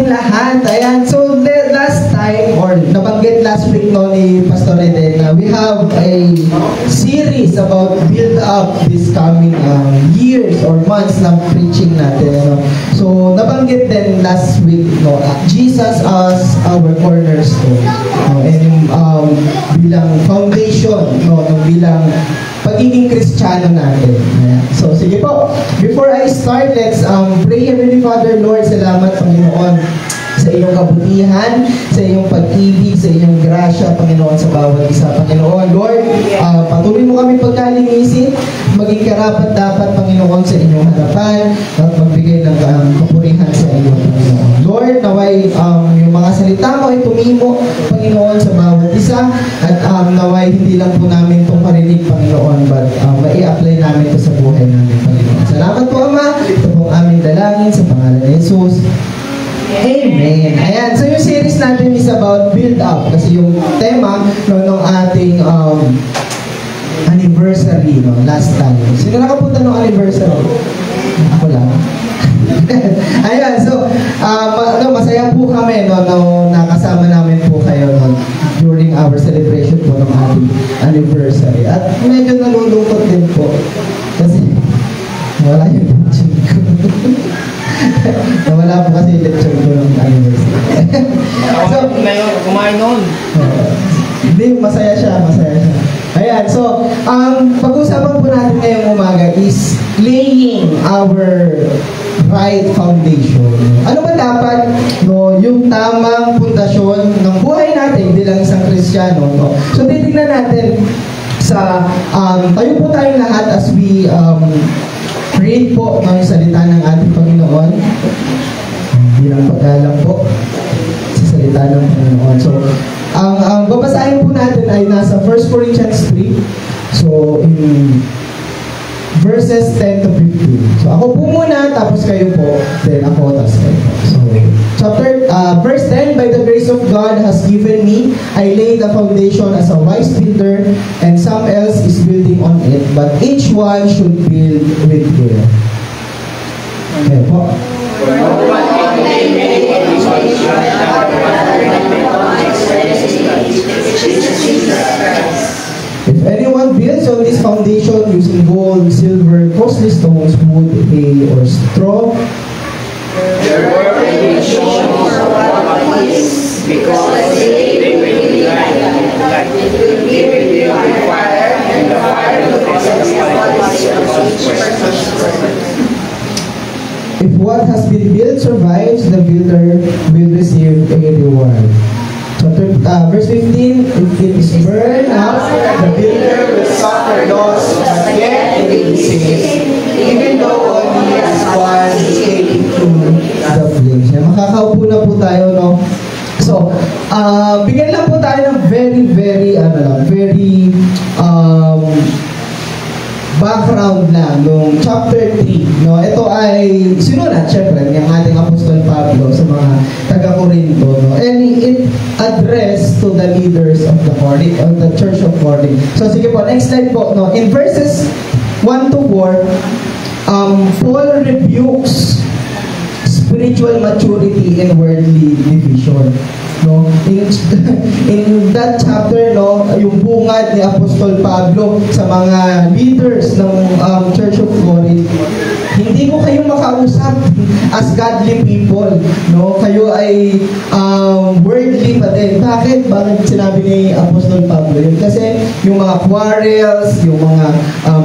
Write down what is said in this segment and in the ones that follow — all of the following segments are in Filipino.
pong lahat. Ayan, so last time, or nabanggit last week no, ni Pastor Eden, we have a series about build up this coming years or months ng preaching natin. No? So, nabanggit din last week, no, Jesus as our cornerstone. No? And bilang foundation, no, bilang pagiging Kristiyano natin. Ayan. So, sige po. Before I start, let's pray. Heavenly Father, Lord, salamat, Panginoon, sa iyong kabutihan, sa iyong pag-ibig, sa iyong grasya, Panginoon, sa bawat isa. Panginoon, Lord, patuloy mo kami pagkalinisin, maging karapat-dapat, Panginoon, sa inyong harapan, at magbigay ng kapurihan sa iyo, Panginoon. Lord, naway yung mga salita mo ay tumimo, Panginoon, sa bawat isa, at naway hindi lang po namin itong marinig, Panginoon, but mai-apply namin ito sa buhay namin, Panginoon. Salamat po, Ama. Ito po ang aming dalangin sa pangalan ni Jesus. Amen. Ayan. So yung series natin is about build up. Kasi yung tema nung ating anniversary last time. Sino nakapunta nung anniversary? Ako lang. Ayan. So masaya po kami nakasama namin po kayo during our celebration po ng ating anniversary. At medyo nalulungkot din po. Kasi wala yung teaching ko. Nawala po kasi lecture ko ng anniversary. So, kumain noon. Hindi, masaya siya. Ayan, so, pag-usapan po natin ngayong umaga is laying our right foundation. Ano ba dapat yung tamang pundasyon ng buhay natin bilang isang Kristiyano? So, titignan natin sa, tayo po tayong lahat as we read po ng salita ng ating Panginoon. Bilang paggalang po sa salita ng Panginoon. So, ang babasahin po natin ay nasa 1 Corinthians 3. So, in verses 10 to 15. So, ako po muna, tapos kayo po, then ako, tapos kayo po. So, verse 10, by the grace of God has given me, I lay the foundation as a wise builder, and some else is building on it, but each one should build with care. Okay po. If anyone builds on this foundation using gold, silver, costly stones, wood, hay, or straw, their work will be shown what is, because they will be like it will be revealed in fire, and the fire will if what has been built survives, the builder will receive a reward. Verse 15, if it is burned up, the builder will suffer loss, but yet it will be saved, even though only as one escaping through the flames. Makakaupo na po tayo, no? So, bigyan lang po tayo ng very background lang nung chapter 3. No? Ito ay sinulat, syempre, ng ating Apostol Pablo sa mga taga-Corinto. No? And it addressed to the leaders of the Church of Corinth. So, sige po, next slide po. No? In verses 1 to 4, Paul rebukes spiritual maturity and worldly division. No? In that chapter, yung bungad ni Apostol Pablo sa mga leaders ng Church of Corinth, hindi ko kayo makausap as godly people. No? Kayo ay worldly pa din. Bakit? Bakit sinabi ni Apostol Pablo yun? Kasi yung mga quarrels, yung mga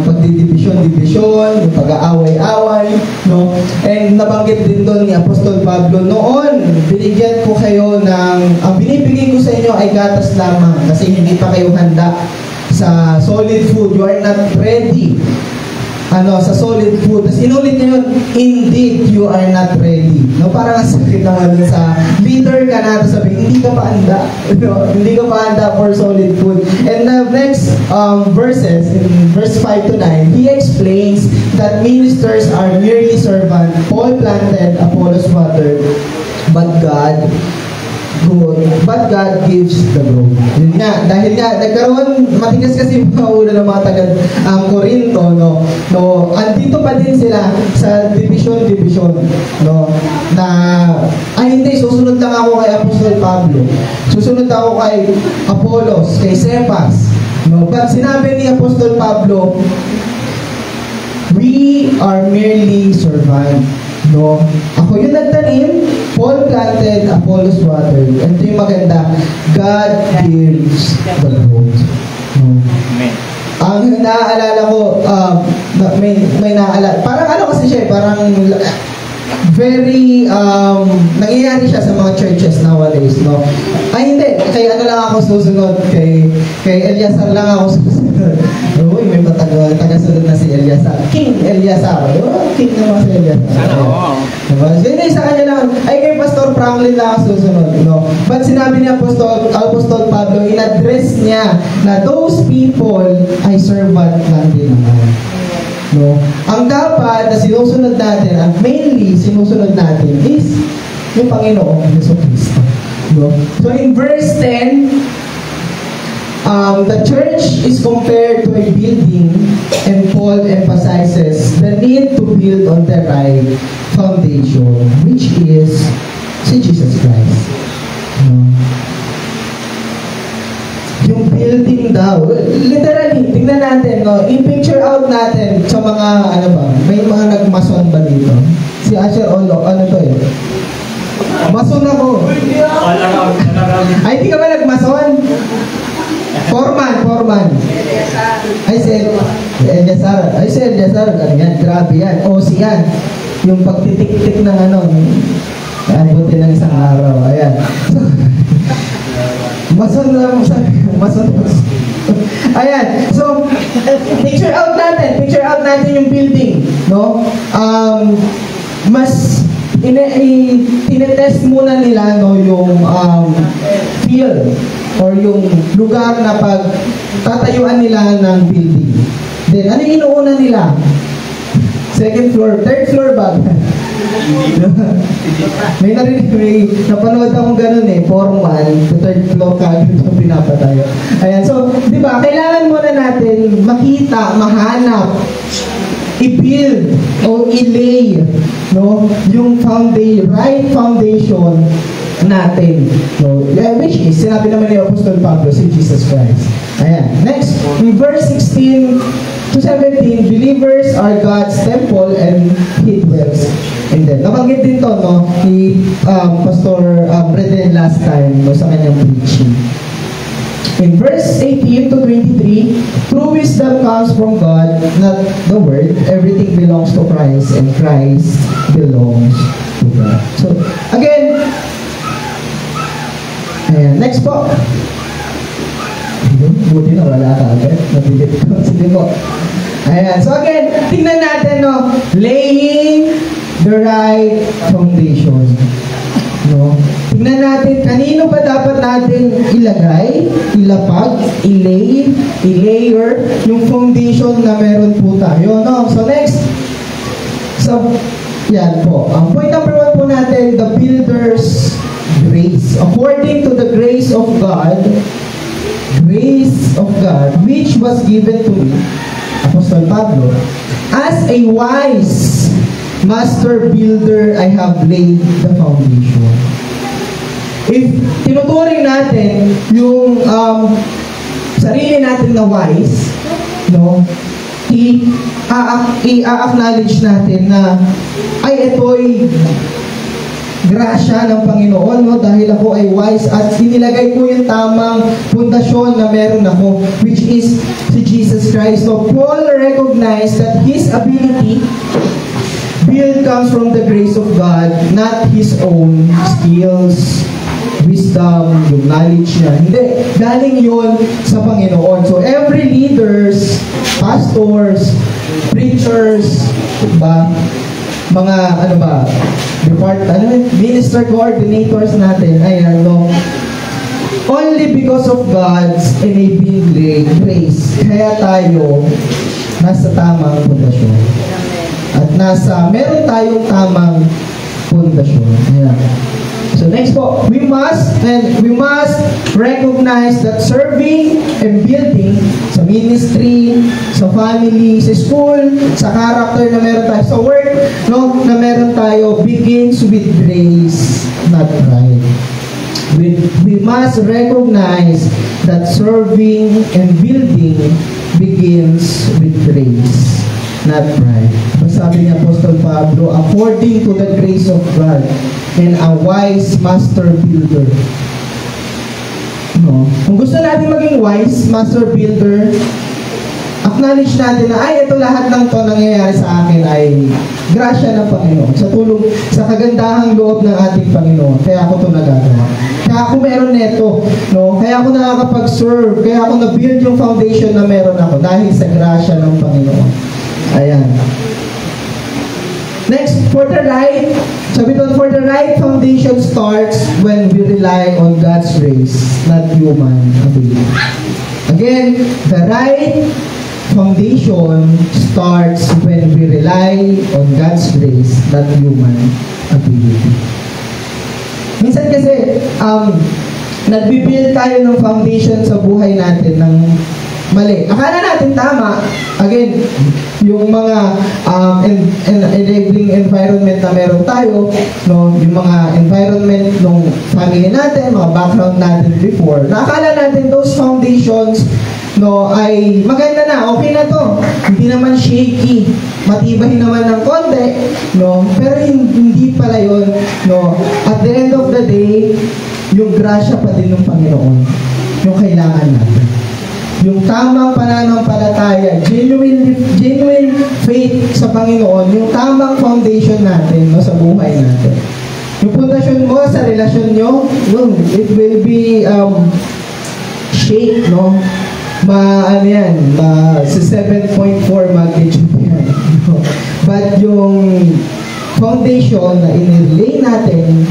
pagdidibisyon, yung pag-aaway-away, no? And nabanggit din doon ni Apostol Pablo, noon, binigyan ko kayo ang binibigay ko sa inyo ay gatas lamang kasi hindi pa kayo handa sa solid food. You are not ready sa solid food. Tapos inulit niya yun, indeed, you are not ready. No, parang sakit naman sa leader ka na, tapos sabi, hindi ka pa handa. Hindi ka pa handa for solid food. And the next verses, in verse 5 to 9, he explains that ministers are merely servant. Paul planted, Apollos watered, but God gives the growth. Yun nga, dahil nga, nagkaroon, matigas kasi yung mga ulo ng mga taga-Corinto, andito pa din sila sa division, na, hindi, susunod kay Apollos, kay Cephas. No? But sinabi ni Apostol Pablo, we are merely servant. No? Ako yung nagtanim, Paul planted, Apollos watered. And ito yung maganda, God gives the growth. No? Amen. Ang naaalala ko, may naaalala, parang ano kasi siya, parang very, nangyayari siya sa mga churches nowadays, no? Ay, hindi. Kay ano lang ako susunod. Kay Eliasar lang ako susunod. Uy, may taga-sunod na si Eliasar. King Eliasar. King naman si Eliasar. Sana, oo. Diba? Hindi, sa kanya lang. Ay, kay Pastor Franklin lang ako susunod, no? But sinabi ni Apostol Pablo, in-address niya na those people ay servant lang din naman. No? Ang dapat na sinusunod natin, ang mainly sinusunod natin is yung Panginoong Jesucristo. No? So in verse 10, the church is compared to a building, and Paul emphasizes the need to build on the right foundation, which is si Jesus Christ. No? Yung building daw, literally, tingnan natin, no? I-picture out natin sa mga, ano ba, may mga nagmason ba dito? Si Asher Olo, ano to eh? Mason ako. Ay, di ka ba nagmason? Foreman. Ay, si Eliasar, ganyan, grabe yan. O, siyan. Yung pagtitik-tik ng ano, buti ng isang araw, ayan. Mason. Ayan. So, picture out natin yung building, no? Mas tinetest muna nila, no, yung field or yung lugar na pag tatayuan nila ng building. Then, ano yung inuuna nila? Second floor, third floor ba? may napanood akong ganun eh, foreman, the third floor kagad yung pinapatayo. Ayan, so, di ba, kailangan muna natin makita, mahanap, i-build o i-lay, no, yung right foundation natin. No? Which is, sinabi naman ni Apostol Pablo, si Jesus Christ. Ayan. Next, in verse 16 to 17, believers are God's temple and He dwells in them. Nabanggit din to, no, ni Pastor Brethren last time, no, sa kanyang preaching. In verse 18 to 23, true wisdom comes from God, not the Word. Everything belongs to Christ, and Christ belongs to God. So, again, ayan, next po. Buti na wala ka agad. Napilit ko. Sige po. Ayan. So again, tingnan natin, no, laying the right foundation. No? Tingnan natin, kanino ba dapat natin ilagay, ilapag, i-layer yung foundation na meron po tayo. No? So next, so, yan po. Point number 1 po natin, the builder's grace. According to the grace of God, which was given to me, Apostol Pablo, as a wise master builder, I have laid the foundation. If tinuturing natin yung sarili natin na wise, no, i-acknowledge natin na ay ito'y grasya ng Panginoon, no, dahil ako ay wise at inilagay ko yung tamang pundasyon na meron ako, which is si Jesus Christ. So Paul recognized that his ability build comes from the grace of God, not his own skills, wisdom, yung knowledge niya. Hindi, galing yun sa Panginoon. So every leaders, pastors, preachers, ba, mga ano ba, minister coordinators natin, ayan, no, only because of God's enabling grace, kaya tayo nasa tamang pundasyon. At meron tayong tamang pundasyon. Ayan. So next po, we must recognize that serving and building sa ministry, sa family, sa school, sa character na meron tayo, sa work, no, na meron tayo, begins with grace, not pride. we must recognize that serving and building begins with grace, not pride. Sabi ni Apostol Pablo, according to the grace of God and a wise master builder. No? Kung gusto natin maging wise master builder, acknowledge natin na, ay, ito lahat ng to nangyayari sa akin ay grasya ng Panginoon. Sa tulong, sa kagandahang loob ng ating Panginoon. Kaya ako ito nagagawa. Kaya ako meron neto. No? Kaya ako nakakapag-serve. Kaya ako na-build yung foundation na meron ako dahil sa grasya ng Panginoon. Ayan. Next, for the right, sabi doon, for the right foundation starts when we rely on God's grace, not human ability. Again, the right foundation starts when we rely on God's grace, not human ability. Minsan kasi, nagbibuild tayo ng foundation sa buhay natin ng mali. Akala natin tama. Again, yung mga enabling environment na meron tayo, no, yung mga environment ng family natin, mga background natin before, nakakala natin those foundations, no, ay maganda na, okay na to. Hindi naman shaky, matibay naman ng konti, no, pero hindi pala yun, no. At the end of the day, yung grasya pa din ng Panginoon, yung kailangan natin. Yung tamang pananampalataya, genuine faith sa Panginoon, yung tamang foundation natin, no, sa buhay natin. Yung pundasyon mo sa relasyon nyo, it will be shake, no? Ano yan, sa 7.4 magnitude yan. No? But yung foundation na inilay natin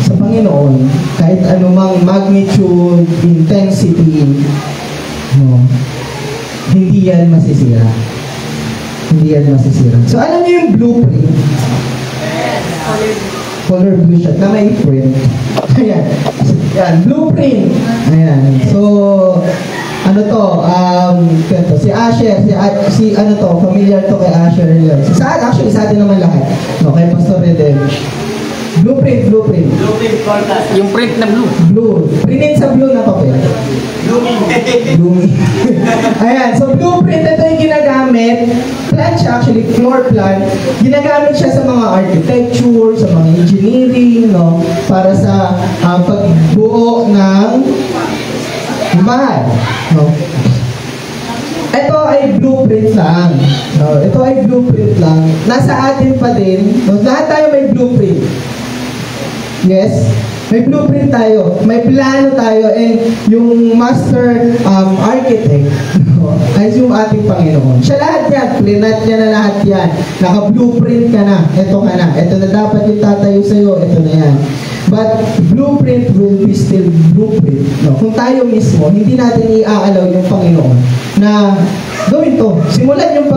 sa Panginoon, kahit anumang magnitude, intensity, no, hindi yan masisira. Hindi yan masisira. So, alam niyo yung blueprint? Color blue siya, na may print. Ayan. Ayan, blueprint. Ayan. So, ano to, ito, si Asher, si ano to, familiar to kay Asher yun. Actually, sa atin naman lahat. No, kay Pastor Redem. Blueprint. Yung print na blue. Blue. Printin sa blue na papel. Blooming. Ayan, so blueprint, ito yung ginagamit. Plan siya, actually, floor plan. Ginagamit siya sa mga architecture, sa mga engineering, no? Para sa pagbuo ng bahay. No? Ito ay blueprint lang. No? Ito ay blueprint lang. Nasa atin pa din. No? Lahat tayo may blueprint. Yes? May blueprint tayo. May plano tayo. And yung master architect, no, ay yung ating Panginoon. Siya lahat yan. Plinat niya na lahat yan. Naka-blueprint ka na. Ito ka na. Ito na dapat yung tatayo sa'yo. Ito na yan. But blueprint will be still blueprint. No? Kung tayo mismo, hindi natin i-aalaw yung Panginoon na gawin to. Simulan ng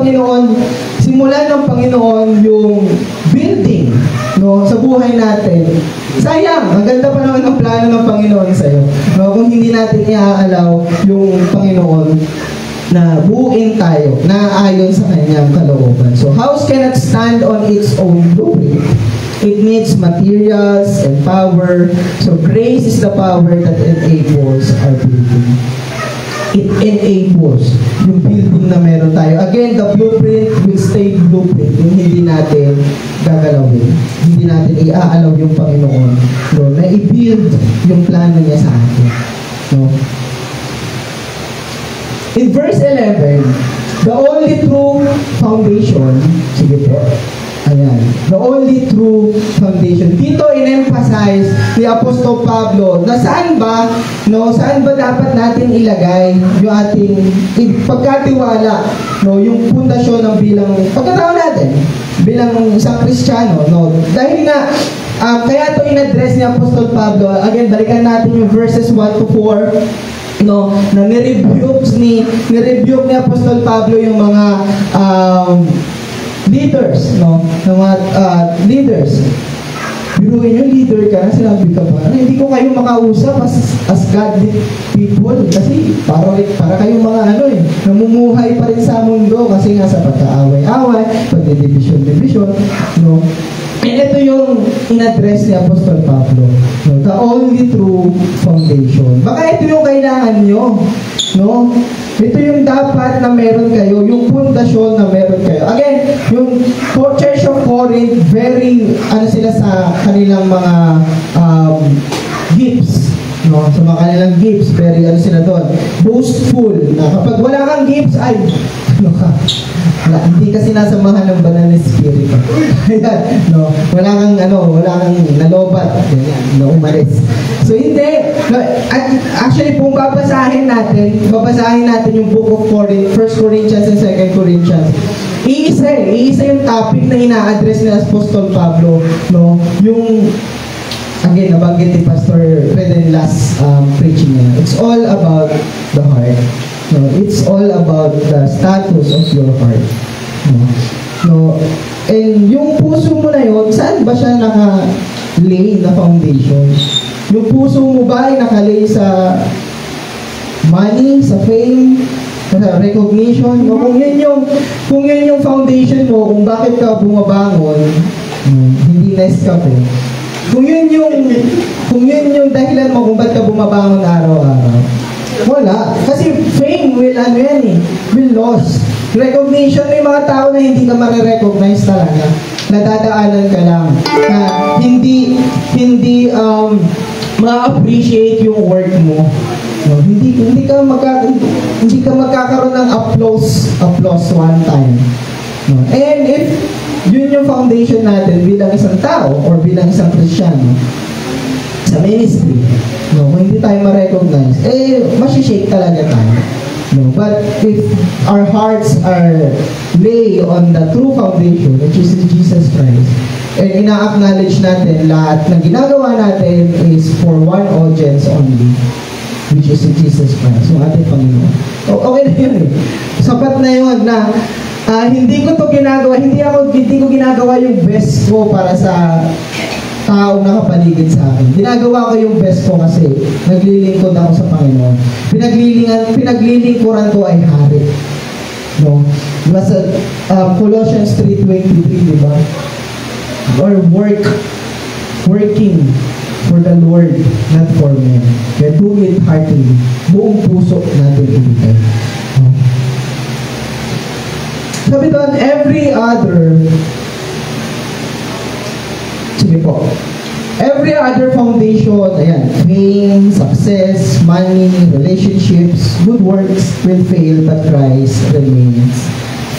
Panginoon yung building, no, sa buhay natin. Sayang, ang ganda pa naman ng plano ng Panginoon sa'yo. No? Kung hindi natin i-aalaw yung Panginoon na buuin tayo na ayon sa kanyang kalooban. So, house cannot stand on its own blueprint. It needs materials and power. So grace is the power that enables our building. It enables yung building na meron tayo. Again, the blueprint will stay blueprint. Yung hindi natin gagalawin. Hindi natin i-aalaw yung Panginoon, no, na i-build yung plano niya sa atin. No? In verse 11, the only true foundation, sige po, ayan. The only true foundation. Dito in-emphasize ni Apostol Pablo na saan ba dapat natin ilagay yung ating pagkatiwala, no, yung pundasyon ng bilang pagkatao natin bilang isang Kristiyano, no. Dahil nga kaya ito in-address ni Apostol Pablo. Again, balikan natin yung verses 1 to 4. No, na ni-rebuke ni Apostol Pablo yung mga leaders, no? Ng mga leaders. Biruin yung leader ka na, sinabi ka pa, hindi ko kayo makausap as godly people kasi para kayong mga namumuhay pa rin sa mundo kasi nga sa pagkaaway-away, pagdidibisyon, no? And ito yung yung in-address ni Apostol Pablo. No? The only true foundation. Baka ito yung kailangan nyo. No? Ito yung dapat na meron kayo, yung pundasyon na meron kayo. Again, yung Church of Corinth, very, sila sa kanilang mga gifts. No, sa mga kanilang gifts, very sila doon, boastful, na kapag wala kang gifts, ay, hindi kasi nasamahan ng banal na spirito. Ayan, no, wala kang nalobat, ganyan, no, umalis. So, hindi. No, actually, kung babasahin natin yung Book of Corinth, 1 Corinthians and 2 Corinthians, iisa yung topic na ina-address ni Apostol Pablo, no, yung again, nabanggit ni Pastor Reden last preaching niya. It's all about the heart. No, it's all about the status of your heart. No, and yung puso mo na yun, saan ba siya naka-lay na foundation? Yung puso mo ba ay naka-lay sa money, sa fame, sa recognition? No, kung yun yung foundation mo, kung bakit ka bumabangon, hindi Nescafe. Kung yun yung dahilan mo kung ba't ka bumabangon araw-araw, wala. Kasi fame will loss. Recognition, may mga tao na hindi ka marirecognize talaga. Nadadaanan ka lang. Na hindi ma-appreciate yung work mo. No, hindi ka magkakaroon ng applause one time. No. And if yun yung foundation natin bilang isang tao or bilang isang Kristiyano sa ministry, no, kung hindi tayo ma-recognize, masishake talaga tayo. No, but if our hearts are lay on the true foundation, which is Jesus Christ, and ina-acknowledge natin lahat ng ginagawa natin is for one audience only, which is Jesus Christ, yung ating Panginoon. Okay na yun eh. Sapat na yun na hindi ko ginagawa yung best ko para sa tao na kapaligid sa akin. Ginagawa ko yung best ko kasi naglilingkod ako sa Panginoon. Pinaglilingkuran ko ay hari. No? Diba sa Colossians 3:23, di ba? Or working for the Lord, not for men. Kaya do it heartily. Buong puso natin ibigay. Sabi doon, every other foundation, ayan, fame, success, money, relationships, good works will fail, but Christ remains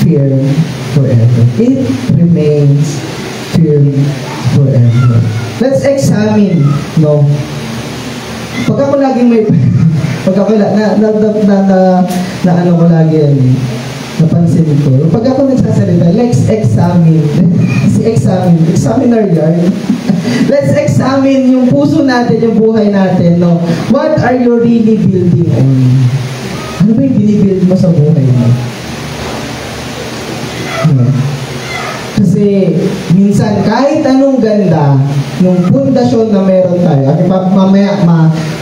firm forever. It remains firm forever. Let's examine, no? Pag ako laging napansin ko. Pag ako nagsasalita, let's examine. Examine our yard. Let's examine yung puso natin, yung buhay natin, no? What are you really building on? Ano ba yung binibuild mo sa buhay mo? No? Kasi, minsan, kahit anong ganda, yung pundasyon na meron tayo, at mamaya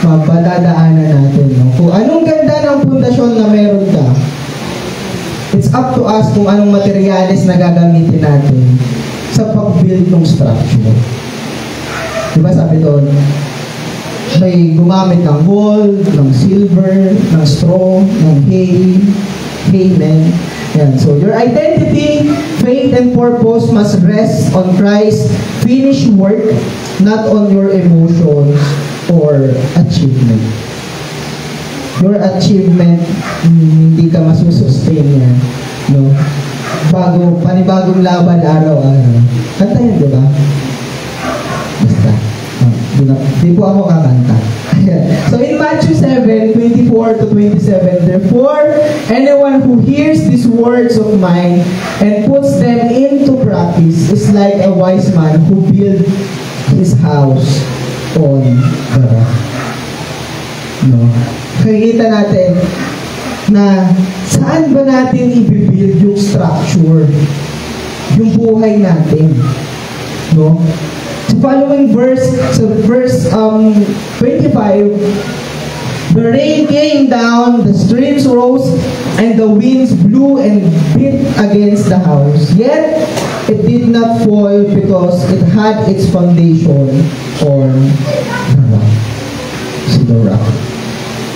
mabadadaanan natin, no? Kung anong ganda ng pundasyon na meron ka, it's up to us kung anong materialis na gagamitin natin sa pag-build ng structure. Diba sabi doon, may gumamit ng gold, ng silver, ng straw, ng hay, men. Yan. So your identity, faith, and purpose must rest on Christ's finished work, not on your emotions or achievement. Your achievement, hindi ka masusustain yan. No? Panibagong laban araw-araw. Kanta yan, di ba? Basta. Di po ako kakanta. So in Matthew 7:24-27, therefore, anyone who hears these words of mine and puts them into practice is like a wise man who built his house on the rock. No? Kikita natin na saan ba natin i-build yung structure, yung buhay natin. No? Sa following verse, sa verse 25, The rain came down, the streams rose, and the winds blew and beat against the house. Yet, it did not fall because it had its foundation on the rock. See the rock.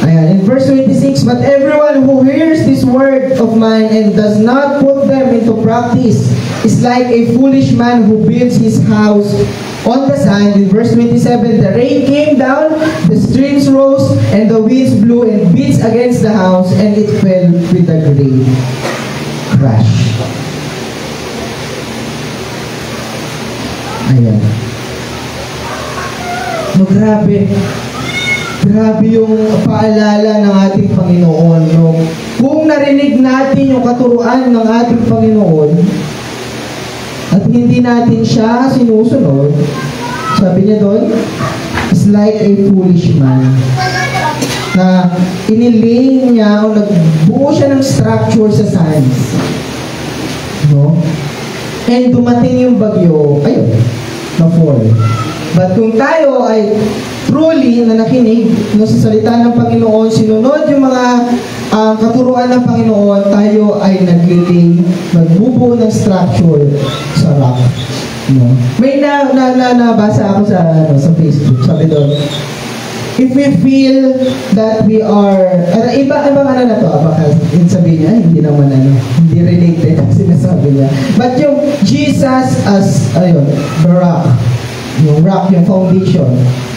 Ayan, in verse 26, but everyone who hears this word of mine and does not put them into practice is like a foolish man who builds his house on the sand. In verse 27, the rain came down, the streams rose, and the winds blew and beat against the house, and it fell with a great crash. Ayan. No, grabe. Grabe yung paalala ng ating Panginoon. No? Kung narinig natin yung katuruan ng ating Panginoon at hindi natin siya sinusunod, sabi niya doon, it's like a foolish man na iniling niya o nagbuo siya ng structure sa sands. No? And dumating yung bagyo, ayun, na-fall. But kung tayo ay truly na nakinig no, sa salita ng Panginoon, sinunod yung mga katuruan ng Panginoon, tayo ay nagbubuo ng structure sa rock. No? May nabasa ako sa Facebook, sabi doon, if we feel that we are, ibang ano na to, baka sabihin niya, hindi naman hindi related ang sinasabi niya. But yung Jesus as, ayun, the rock, yung rock, yung foundation.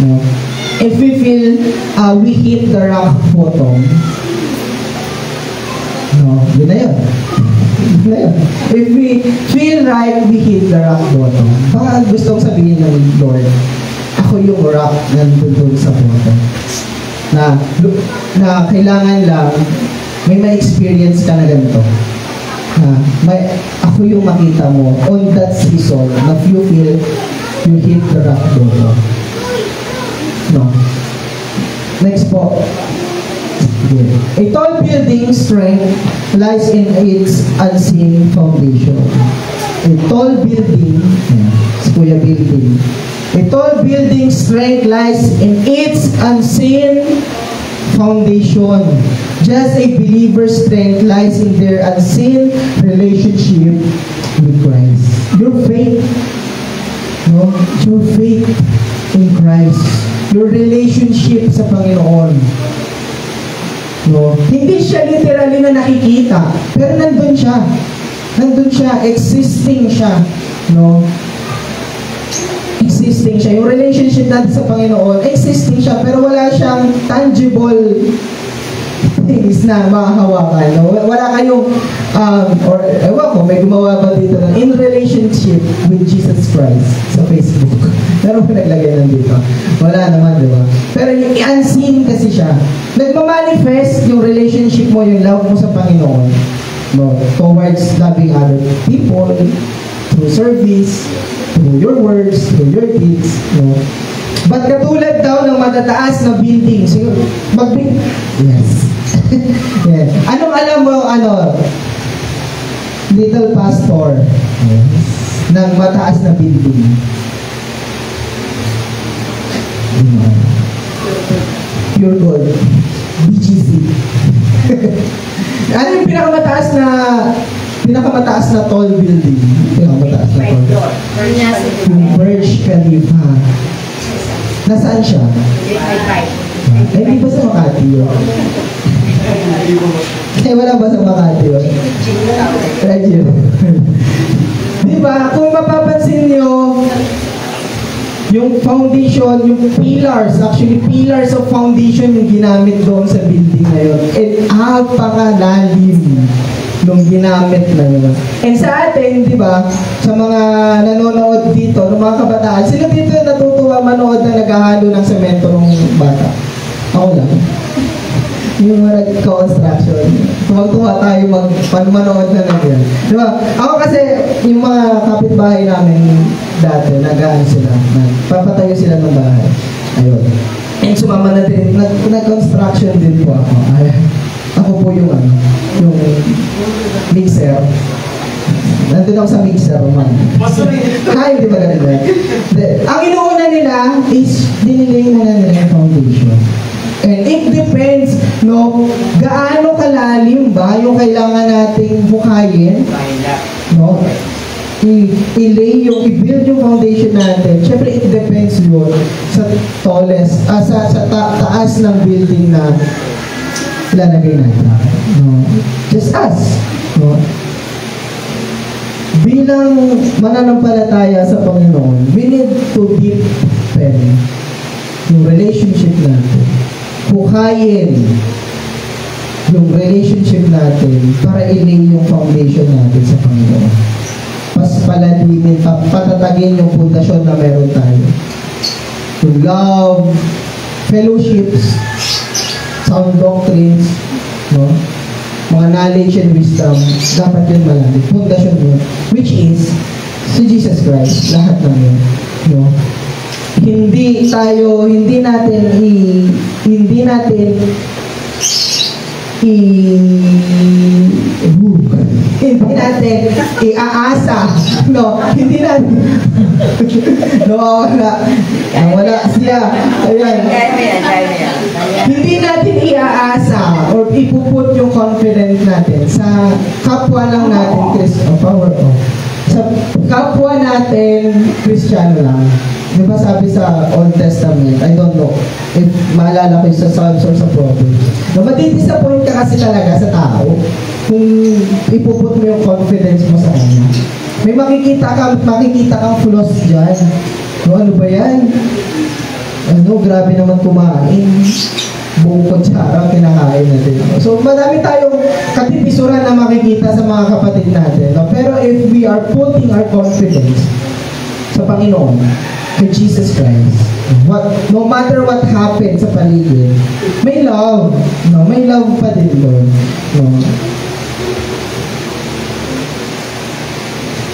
No? If we feel we hit the rock bottom, no, yun na yun. Yun na yun. If we feel like we hit the rock bottom, baka gusto kong sabihin ng Lord, ako yung rock nandun sa bottom. Na kailangan lang may ma-experience ka na ganito. Ako yung makita mo on that season na you feel you hit the rock bottom. No. Next po. A tall building's strength lies in its unseen foundation. A tall building, building. A tall building's strength lies in its unseen foundation. Just a believer's strength lies in their unseen relationship with Christ. Your faith, no? Your faith in Christ. Your relationship sa Panginoon. No? Hindi siya literally na nakikita, pero nandun siya. Nandun siya, existing siya. No? Existing siya. Yung relationship natin sa Panginoon, existing siya, pero wala siyang tangible things na mahahawakan. No? Wala kayong, or ewan ko, may gumawa ba dito na in relationship with Jesus Christ sa Facebook. Pero kung naglagay nandito. Wala naman, di ba? Pero yung unseen kasi siya. Nagmamanifest yung relationship mo, yung love mo sa Panginoon. No? Towards loving other people, through service, through your words, through your deeds. No? But katulad daw ng matataas na building, siguro, yes. Yeah. Anong alam mo, little pastor, ng mataas na building? Pure gold. BGC. Ano yung pinakamataas na tall building? Pinakamataas na tall. Yung Burj Khalifa. Nasaan siya? Ay, di ba sa Makati yun? Ay, wala ba sa Makati yun? Radyo. Di ba? Kung mapapansin nyo, yung foundation, yung pillars, actually pillars of foundation yung ginamit doon sa building na yun. And napakalalim nung ginamit na yun. And sa atin, di ba, sa mga nanonood dito, ng mga kabataan, sino dito natutuwa manood na naghahalo ng semento ng bata? Ako lang. Yung mga nag-construction. Tuwag-tuwa tayo manood na lang yan. Di ba? Ako kasi, yung mga kapitbahay namin dati, nag-aan sila. Papatayo sila ng bahay. Ayun. And sumama na din, nag-construction din po ako. Ako po yung mixer. Nandun ako sa mixer, man. Hi, di ba ganun ba? Ang inuuna nila is, diniling muna nila yung foundation. And it depends yung kailangan nating hukayin, no? I-lay i-build yung foundation natin. Siyempre, it depends yun sa tallest, sa taas ng building na ilalagay natin. No? Just us. No? Bilang mananampalataya sa Panginoon, we need to deepen yung relationship natin. Hukayin yung relationship natin para i-lay yung foundation natin sa Panginoon. Mas paladinin, patatagin yung pundasyon na meron tayo. Yung love, fellowships, sound doctrines, no? Mga knowledge and wisdom, dapat yun malalim. Pundasyon yun, which is si Jesus Christ, lahat ng yun. No? Hindi natin iaasa, no, hindi natin wala siya, ayan, hindi natin iaasa or ipuput yung confidence natin sa kapwa lang natin sa kapwa natin Kristiyano lang. Di ba sabi sa Old Testament, I don't know if maalala ko sa Psalms or sa Proverbs, na madidisappoint ka kasi talaga sa tao kung ipuput mo yung confidence mo sa kanya. May makikita kang flaws dyan. No, ano ba yan? Grabe naman kumain. Buong kutsara kinakain natin. So, madami tayong katipisuran na makikita sa mga kapatid natin. No? Pero if we are putting our confidence sa Panginoon, kay Jesus Christ, no matter what happens sa paligid, may love. No? May love pa din doon. No?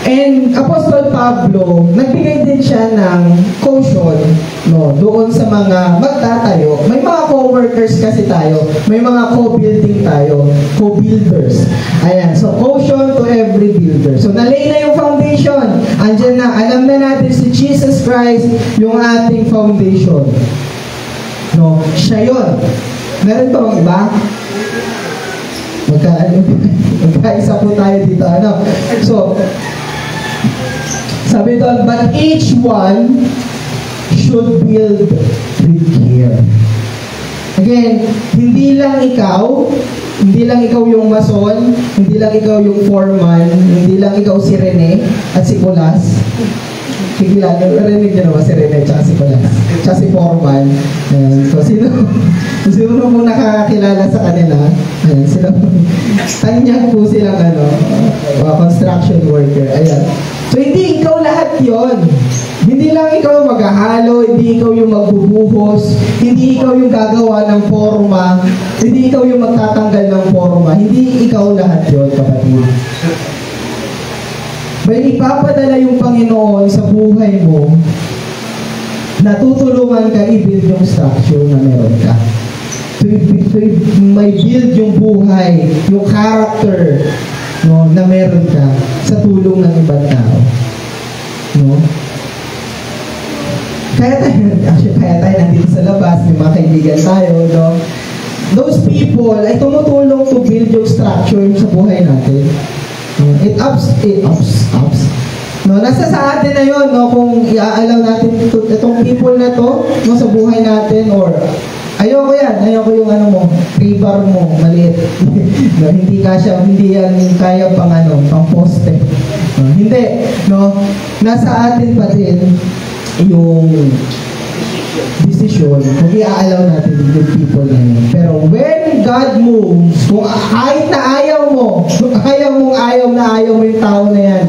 And Apostol Pablo, nagbigay din siya ng caution, no, doon sa mga magtatayo. May mga co-workers kasi tayo, may mga co-building tayo, co-builders. Ayan, so caution to every builder. So nalay na yung foundation. Andyan na, alam na natin si Jesus Christ yung ating foundation. No, siya yun. Meron pa bang iba? Magkaisa po tayo dito. Ano? So, sabi doon, but each one should build with care. Again, hindi lang ikaw yung mason, hindi lang ikaw yung foreman, hindi lang ikaw si Rene at si Colas. Narinig niyo naman si Rene at si Colas, at si foreman. So, sino mo nakakilala sa kanila? Sila, tanyag po silang construction worker. Ayan. So, hindi ikaw lahat yon. Hindi lang ikaw yung maghahalo, hindi ikaw yung magbubuhos, hindi ikaw yung gagawa ng forma, hindi ikaw yung magtatanggal ng forma, hindi ikaw lahat yon, kapatid. May ipapadala yung Panginoon sa buhay mo na tutulungan ka i-build yung structure na meron ka. May build yung buhay, yung character, no, na meron ka sa tulong ng ibang tao. No? Kaya tayo nandito sa labas, may mga kaibigan tayo, no? Those people ay tumutulong to build yung structure sa buhay natin. It ups. No, nasa sa atin na yun, no, kung i-allow natin itong people na to, no, sa buhay natin, or ayoko yung mo, rebar mo, maliit. No, hindi yan kaya pang poste. No, hindi, no, nasa atin pa din yung decision kung i-allow natin yung people na yun. Pero when God moves, kung kahit na ayaw mo yung tao na yan,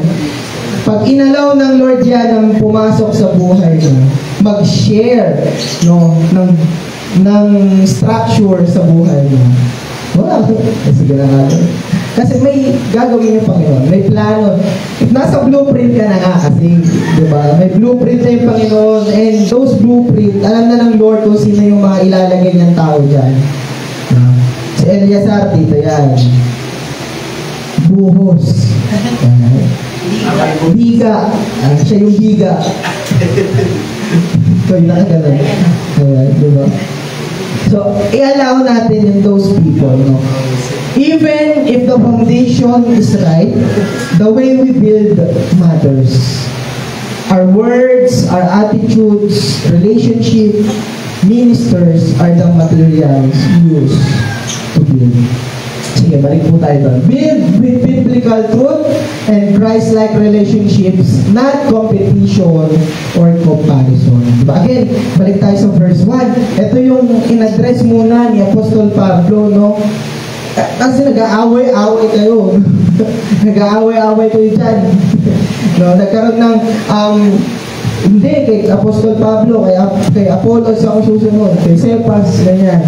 pag inalaw ng Lord yan ang pumasok sa buhay mo, mag-share, no, ng structure sa buhay mo. Wala. Sige na nga. Kasi may gagawin yung Panginoon. May plano. Nasa blueprint ka na nga kasi. Diba? May blueprint na yung Panginoon. And those blueprint, alam na ng Lord kung sino yung mga ilalagay ng tao dyan. Si Eliasar, dito yan. Buhos. Biga. Siya yung biga. Ito yung nakaganon. Diba? So, i-allow natin yung those people, no? Even if the foundation is right, the way we build matters. Our words, our attitudes, relationship, ministers are the materials used to build. Sige, balik po tayo doon. Build with biblical truth and Christ-like relationships, not competition or comparison. Diba? Again, balik tayo sa verse 1. Ito yung in-address muna ni Apostol Pablo, no? Kasi nag-aaway-aaway kayo. Nag-aaway-aaway kayo dyan. No? Nagkaroon ng hindi, kay Apostol Pablo, kay Apollos ako susunod, kay Cephas, ganyan.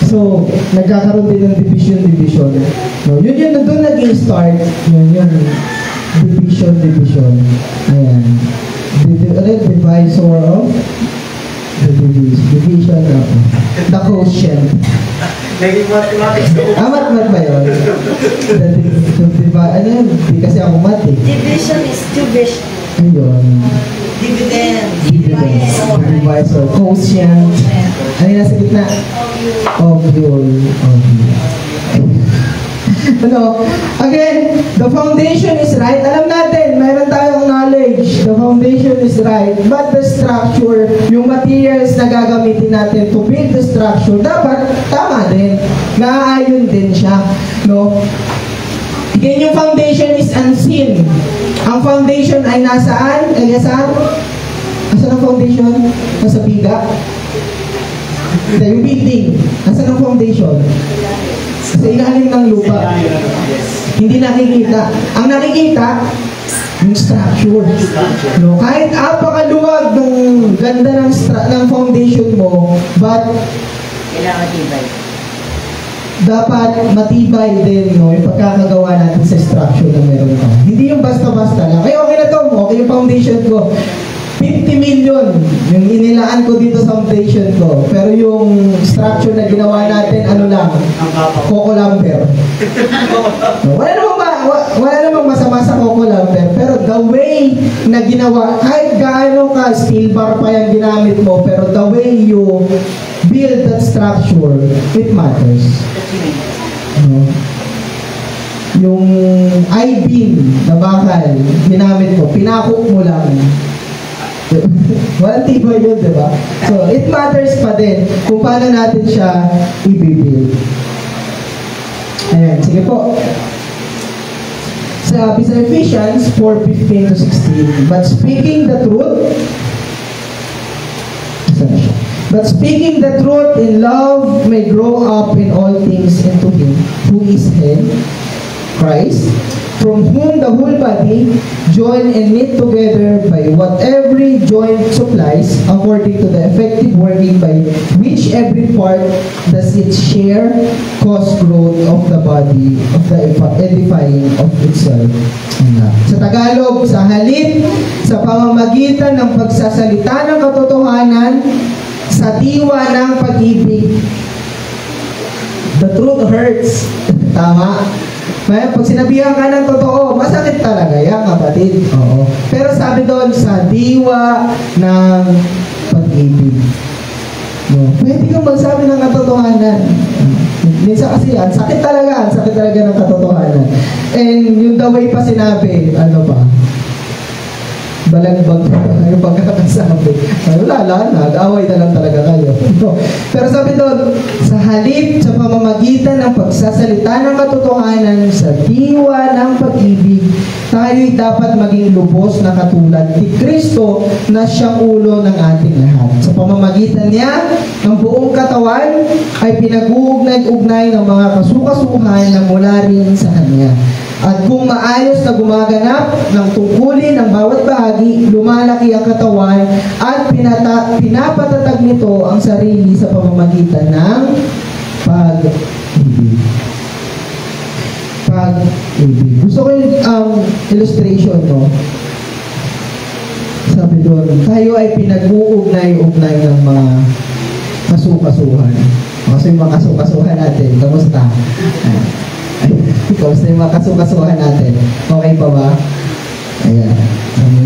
So, nagkakaroon din ng division. No, yun doon nag-i-start. Yun, division. Ayan. Divisor of the division of the quotient. Naging mathematics ko. Mat ba yun? Ano yun? Hindi kasi ako mat eh. Division is division. Ayun. Dividend. Divisor. Quotient. Ano yung nasa gitna? Ovule. Ano? Again, the foundation is right. Alam natin, mayroon tayong knowledge. The foundation is right. But the structure, yung materials na gagamitin natin to build the structure, dapat tama din. Naaayon din siya. No? Again, yung foundation is unseen. Ang foundation ay nasaan? Eliasar? Nasaan ang foundation? Nasa biga? Yung building. Nasaan ang foundation? Sa ilalim ng lupa. Hindi nakikita. Ang nakikita, yung structure. No? Kahit apakaluwag ng ganda ng foundation mo, but Kailangan tibay. dapat matibay din, no, yung pagkakagawa natin sa structure na meron ka. Hindi yung basta-basta lang. Okay na to, okay yung foundation ko. 50 million yung inilaan ko dito sa foundation ko. Pero yung structure na ginawa natin, ano lang, Coco Lumber. No, wala namang masama sa Coco Lumber. Pero the way na ginawa, kahit gaano ka, steel bar pa yung ginamit mo, pero the way you build that structure, it matters. No? Yung I-beam na bakal, ginamit mo, pinakok mo lang. Walang tibay yun, di ba? So, it matters pa din kung paano natin siya i-build. Ayan, sige po. Sabi sa Ephesians 4:15 to 16, but speaking the truth, but speaking the truth in love may grow up in all things into Him who is head, Christ, from whom the whole body, joined and knit together by what every joint supplies, according to the effective working by which every part does its share, cause growth of the body, of the edifying of itself. Sa Tagalog, sa halip, sa pamamagitan ng pagsasalita ng katotohanan, sa diwa ng pag-ibig. The truth hurts. Tama? Pag sinabihan ka ng totoo, masakit talaga yan, kapatid. Oo. Pero sabi doon, sa diwa ng pag-ibig. No. Pwede kang magsabi ng katotohanan. Minsan kasi yan, sakit talaga ng katotohanan. And yung the way pa sinabi, ano ba? Balagbag yung pagkakasabi. Wala na, nag-away na lang talaga kayo. Pero sabi doon, sa halip, sa pamamagitan ng pagsasalita ng katotohanan, sa diwa ng pag-ibig, tayo'y dapat maging lubos na katulad ni Kristo na siyang ulo ng ating lahat. Sa pamamagitan niya, ng buong katawan ay pinag-uugnay-ugnay ng mga kasukasuhan na mula rin sa Kanya. At kung maayos na gumaganap ng tungkulin ng bawat bahagi, lumalaki ang katawan at pinapatatag nito ang sarili sa pamamagitan ng pag-ibig. Pag-ibig. Gusto ko yung illustration, no? Sabi doon, tayo ay pinag-uugnay-ugnay ng mga kasukasuhan. Kasi yung mga kasukasuhan natin, kamusta? Kamusta yung mga kasukasuhan natin? Okay pa ba? Ayan.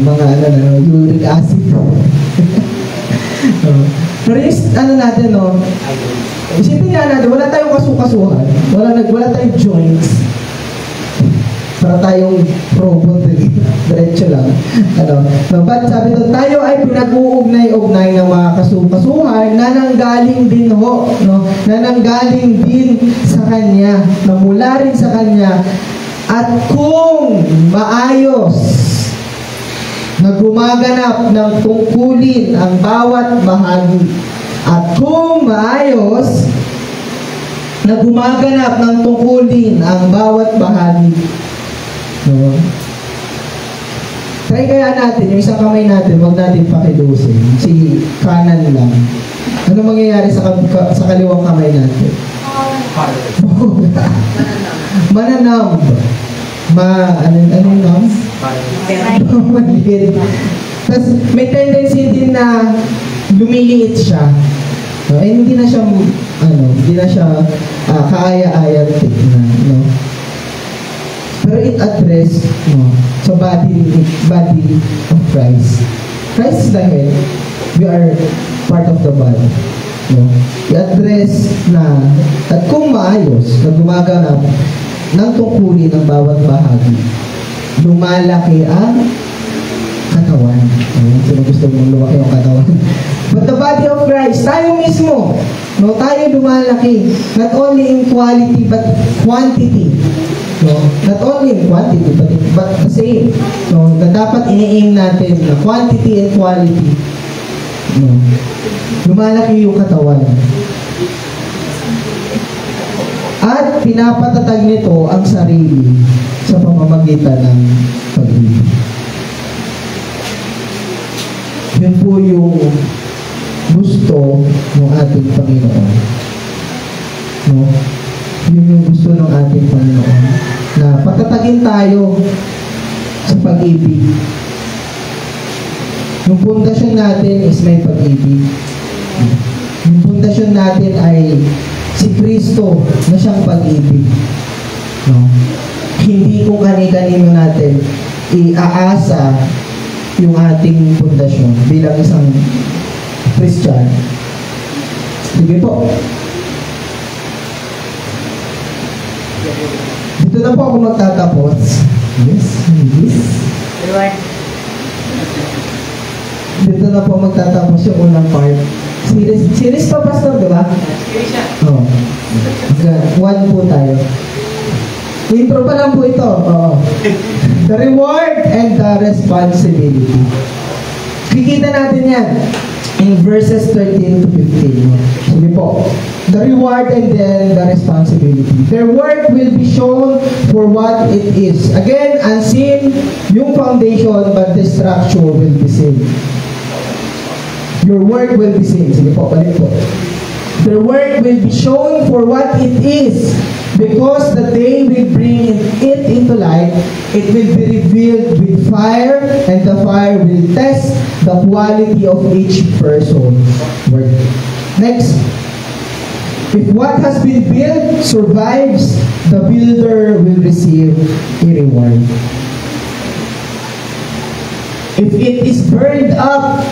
Mga uric acid. Pero yung, ano natin, no? Isipin nga natin, wala tayong kasukasuhan. Wala tayong joints. Para tayong robot, diretso lang. Ano? No, but sabi doon, tayo ay pinag-uugnay-ugnay ng mga kasukasuhan na nanggaling din ho, no? Na nanggaling din sa Kanya, na mula rin sa Kanya. At kung maayos na gumaganap ng tungkulin ang bawat bahagi, at kung maayos na gumaganap ng tungkulin ang bawat bahagi, no? Try kaya natin, yung isang kamay natin, huwag natin pakilusin. Si kanan lang. Ano mangyayari sa kaliwang kamay natin? Mananamb. Anong nam? Maliit. Tapos may tendency din na lumiliit siya. No? Hindi na siya, kaaya-aya tignan, no? Pero it address, no, sa body of Christ. Christ is the head. We are part of the body. No? I-address na, at kung maayos, na gumaganap ng tungkulin ng bawat bahagi, lumalaki ang katawan. Sino gusto mong lumaki ang katawan? But the body of Christ, tayo mismo, no, tayo lumalaki. Not only in quality, but quantity. No? Not only in quantity, but the same. No? Na dapat ini-aim natin na quantity and quality. No? Lumalaki yung katawan. At pinapatatag nito ang sarili sa pamamagitan ng pag-ibig. Yun po yung gusto ng ating Panginoon. No? Yun yung gusto ng ating Panginoon. Na patatagin tayo sa pag-ibig. Yung pundasyon natin is may pag-ibig. Yung pundasyon natin ay si Kristo na siyang pag-ibig. No? Hindi kung kani-kanino natin iaasa yung ating pundasyon bilang isang Christian. Sige po. Dito na po ako magtatapos. Yes. Dito na po magtatapos yung unang part. Series pa, Pastor, di ba? Series siya. Oo. One po tayo. Intro pa lang po ito. Oo. The reward and the responsibility. Kikita natin yan in verses 13 to 15. Sige po. The reward and then the responsibility. Their work will be shown for what it is. Again, unseen yung foundation, but the structure will be seen. Your work will be seen. Sige po, balik po. Their work will be shown for what it is, because the day will bring it into light. It will be revealed with fire, and the fire will test the quality of each person's work. Next. If what has been built survives, the builder will receive a reward. If it is burned up,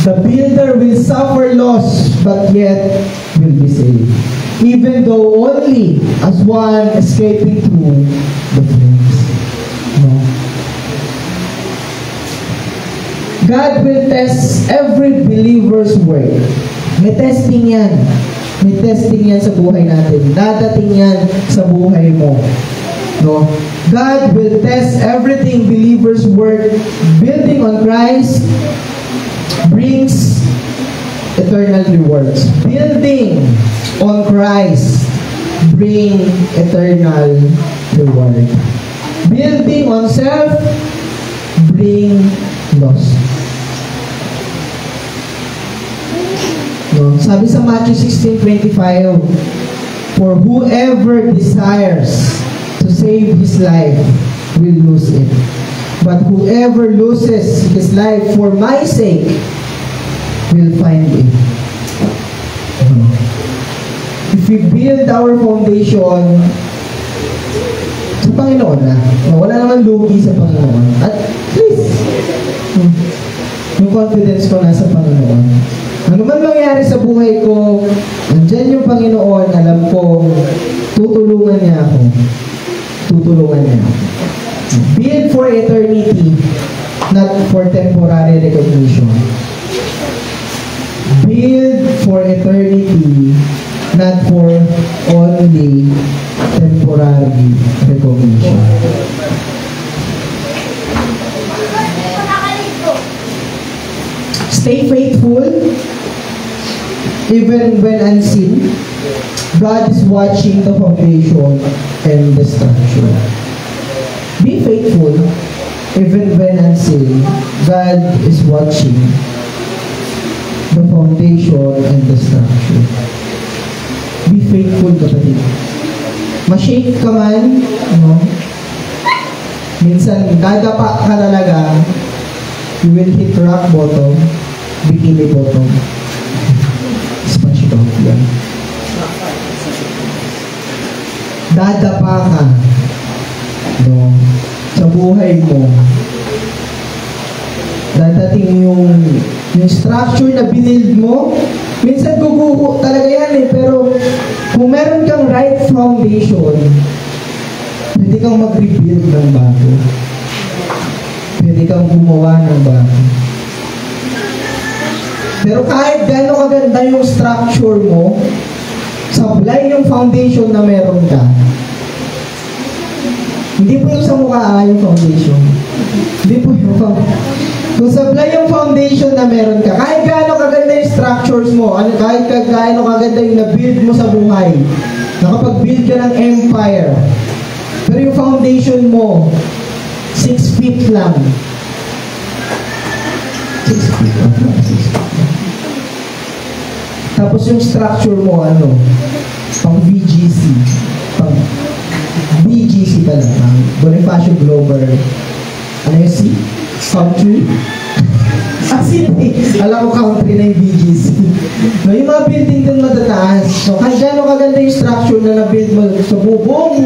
the builder will suffer loss, but yet will be saved, even though only as one escaping through the flames. No. God will test every believer's work. May testing yan. May testing yan sa buhay natin. Dadating yan sa buhay mo. No? God will test everything believers work. Building on Christ brings eternal rewards. Building on Christ bring eternal reward. Building on self bring loss. No? Sabi sa Matthew 16:25, for whoever desires to save his life will lose it. But whoever loses his life for my sake will find it. If we build our foundation sa Panginoon na, wala naman lugi sa Panginoon. At least, yung confidence ko nasa Panginoon. Ano man mangyari sa buhay ko, andyan yung Panginoon, alam ko, tutulungan niya ako. Tutulungan niya ako. Build for eternity, not for temporary recognition. Build for eternity, not for only temporary recognition. Stay faithful, even when unseen. God is watching the foundation and the structure. Be faithful, even when unseen. God is watching the foundation and the structure. Be faithful, kapatid. Ma-shake ka man, no? Minsan, dadapa ka talaga, you will hit rock bottom, bikini bottom. Sponge bottom, yan. Dadapa ka, no? Sa buhay mo. Dadating yung structure na binild mo, minsan guguho talaga yan eh, pero kung meron kang right foundation, pwede kang mag-rebuild ng bago. Pwede kang gumawa ng bago. Pero kahit gano'ng kaganda yung structure mo, sablay yung foundation na meron ka. Hindi po yung sa mukha yung foundation. Hindi po yung foundation. Kung sablay yung foundation na meron ka, kahit gaano kaganda yung structures mo, kahit gaano kaganda yung na-build mo sa buhay, nakapag-build ka ng empire, pero yung foundation mo, 6 feet lang. 6 feet lang. 6 feet lang. Tapos yung structure mo, pang BGC. Pang BGC pala. Bonifacio Global. Ano yung C? Country? Alam ko country na yung BGC. No, yung mga building dun matataas. So, kahit gano'ng kaganda yung structure na na-build mo sa buong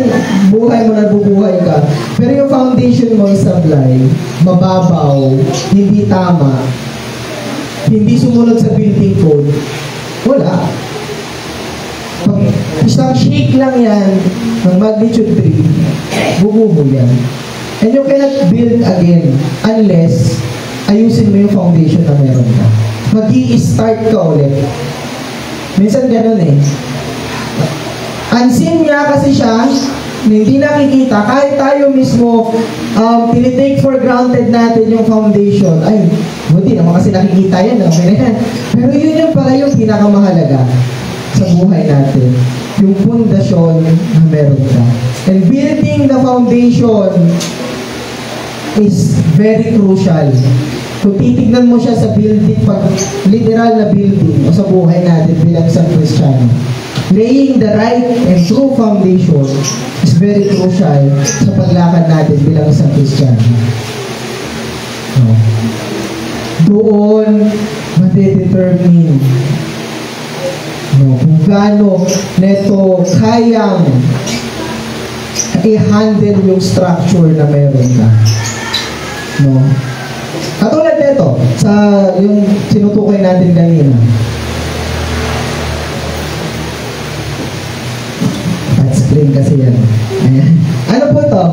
buhay mo na bubuhay ka. Pero yung foundation mo is sablay, mababaw, hindi tama, hindi sumunod sa building code, wala. Pag isang shake lang yan, ng magnitude 3, bubuho yan. And you cannot build again unless ayusin mo yung foundation na meron ka. Mag-i-start ka ulit. Minsan ganun eh. Unseen niya kasi siya, hindi nakikita. Kahit tayo mismo, tinitake for granted natin yung foundation. Ay, hindi naman kasi nakikita yan. Okay na yan. Pero yun yung pala yung pinakamahalaga sa buhay natin. Yung pundasyon na meron ka. And building the foundation is very crucial. Kung titignan mo siya sa building, pag literal na building o sa buhay natin bilang isang Kristiyano, laying the right and true foundation is very crucial sa paglakad natin bilang isang Kristiyano. Doon made-determine kung gaano neto kayang i-handle yung structure na meron ka. Katulad nito, sa yung sinutukoy natin kanina. Touchscreen kasi yan. Ayan. Ano po to?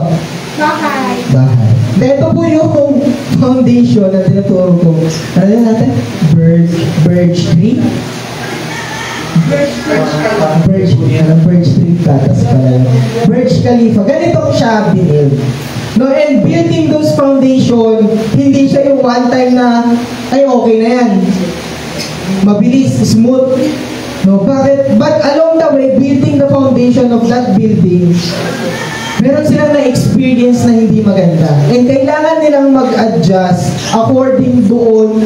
Bahay. Bahay. Ito po yung foundation na tinuturo ko. Ano yun natin? Birch tree? Birch tree platas pala. Birch Khalifa. Ganito siya binil. No, and building those foundation, hindi siya yung one time na, ay okay na yan. Mabilis, smooth. No, bakit? But along the way, building the foundation of that building, meron silang na-experience na hindi maganda. And kailangan nilang mag-adjust according doon,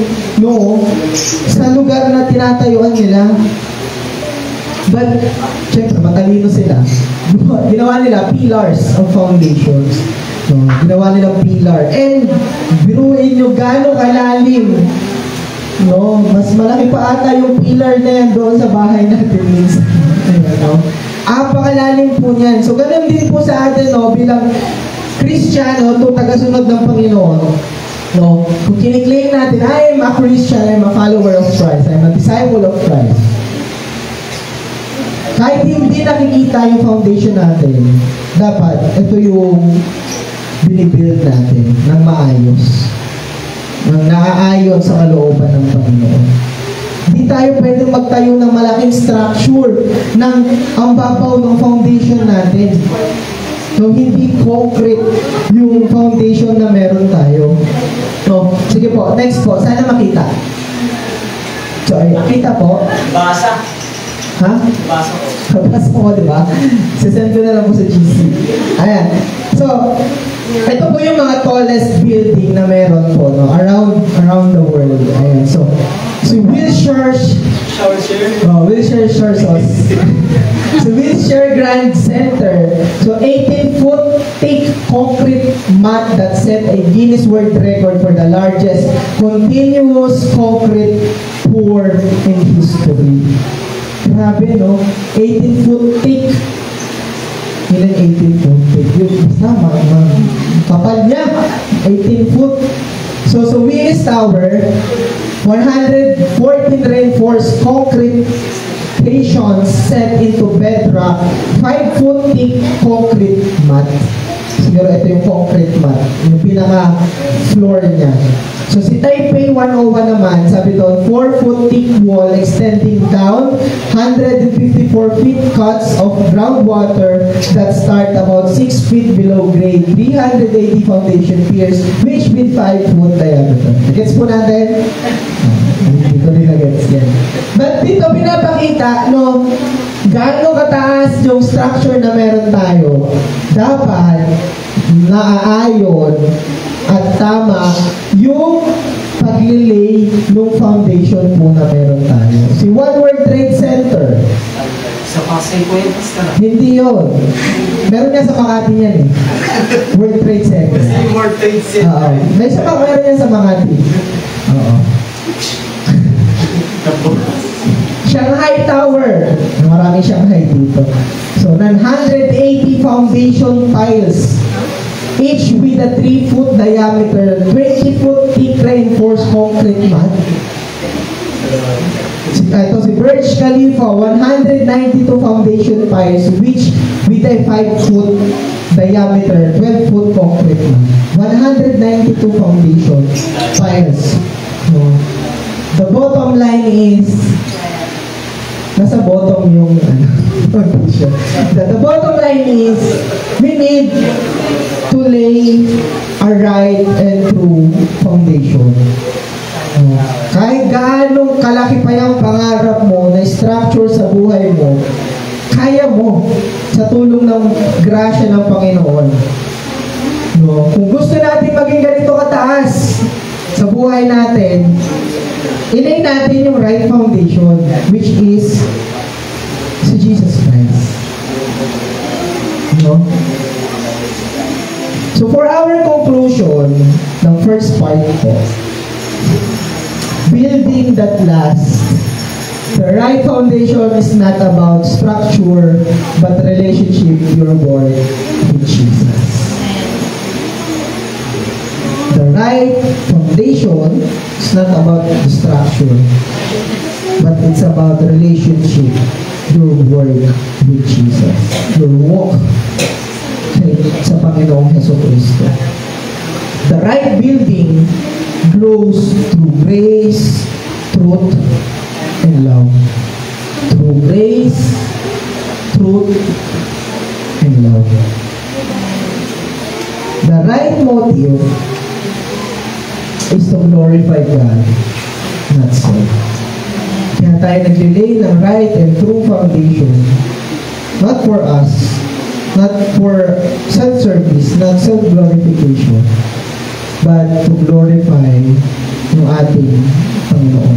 sa lugar na tinatayuan nila. But, syempre, matalino sila. Ginawa nila pillars of foundations. So, ginawa nilang pillar. And, biruin nyo gano'ng kalalim. Mas malaki pa ata yung pillar na yan doon sa bahay natin minsan. Apakalalim po niyan. So, ganun din po sa atin, bilang Kristiyano, tagasunod ng Panginoon. No? Kung kiniklaim natin, I am a Christian, I am a follower of Christ, I am a disciple of Christ. Kahit hindi nakikita yung foundation natin, dapat ito yung binibuild natin ng maayos, ng naaayon sa kalooban ng Panginoon. Hindi tayo pwedeng magtayo ng malaking structure ng ang babaw ng foundation natin. So, hindi concrete yung foundation na meron tayo. So, sige po, next po, sana makita. So, ay, makita po. Basa. Ha? Basa ko. Kapag mo, di ba? Sisend ko na lang po sa GC. Ayan. So, ito po yung mga tallest building na meron po, no? Around the world. Ayan. So Wilshire Shore so Wilshire Grand Center. So 18-foot thick concrete mat that set a Guinness World Record for the largest continuous concrete pour in history. Grabe, no? 18-foot thick. Ilan 18-foot thick? Yung basta, kapal niya. 18-foot. So, Willis Tower, 114 reinforced concrete stations set into bedrock, 5-foot thick concrete mat. Siguro ito yung concrete mat, yung pinaka-floor niya. So si Taipei 101 naman, sabi doon, 4-foot thick wall extending down, 154 feet cuts of groundwater that start about 6 feet below grade, 380 foundation piers, which with 5-foot diameter. Gets po natin? Hindi ko rin na-gets yan. But dito pinapakita, no, gaano kataas yung structure na meron tayo, dapat naaayon at tama yung paglilay ng foundation po na meron tayo. Si One World Trade Center. Sa Pasay ko yung pastor. Hindi yun. Meron nga sa Makati yan eh. World Trade Center. World Trade Oo. May isa pa meron yan sa Makati. Oo. Shanghai Tower. Maraming Shanghai dito. So, 980 foundation piles. Each with a 3-foot diameter, 20-foot thick reinforced concrete mat. Ito si Burj Khalifa, 192 foundation piles, which with a 5-foot diameter, 12-foot concrete mat. 192 foundation piles. So, the bottom line is, nasa bottom yung foundation. The bottom line is, we need to lay a right and true foundation. Kahit gaano kalaki pa yung pangarap mo na structure sa buhay mo, kaya mo sa tulong ng grasya ng Panginoon. No? Kung gusto natin maging ganito kataas sa buhay natin, ilay natin yung right foundation, which is si Jesus Christ. No? So for our conclusion, ng first part po, building that lasts. The right foundation is not about structure, but relationship you're born with Jesus. The right foundation is not about the structure, but it's about the relationship, your work with Jesus, your walk sa Panginoong Jesucristo. The right building grows through grace, truth, and love. Through grace, truth, and love. The right motive is to glorify God, not self. Kaya tayo naglilay ng right and true foundation, not for us, not for self-service, not self-glorification, but to glorify yung ating Panginoon.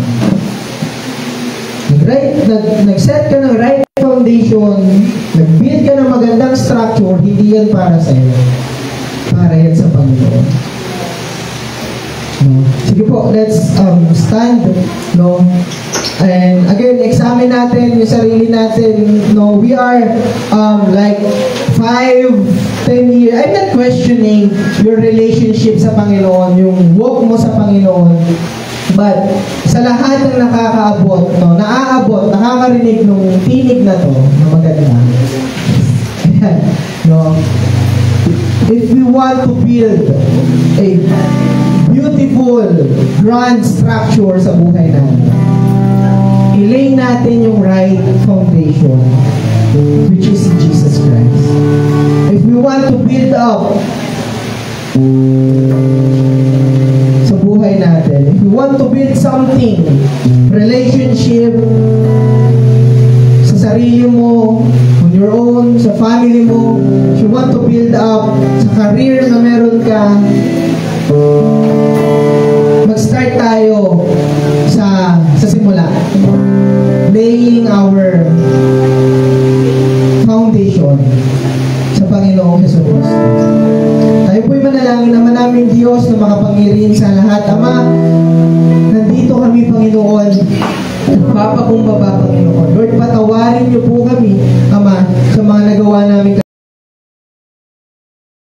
Nag-set ka ng right foundation, nag-build ka ng magandang structure, hindi yan para sa'yo. Para yan sa Panginoon. No? Sige po, let's stand, no? And again, examine natin yung sarili natin, no? We are like 5-10 years. I'm not questioning your relationship sa Panginoon, yung walk mo sa Panginoon. But sa lahat ng nakakaabot, no, naaabot, nakakarinig nung tinig na to, na maganda. Ayan, no? If we want to build a beautiful, grand structure sa buhay natin, ilay natin yung right foundation, which is Jesus Christ. If we want to build up sa buhay natin, if we want to build something, relationship, sa sarili mo, on your own, sa family mo, if you want to build up sa career na meron ka, mag-start tayo sa simula. Laying our foundation sa Panginoong Jesus. Tayo po'y manalangin naman namin Diyos na makapangyarihan sa lahat. Ama, nandito kami Panginoon. Nagpapakumbaba Panginoon. Lord, patawarin niyo po kami, Ama, sa mga nagawa namin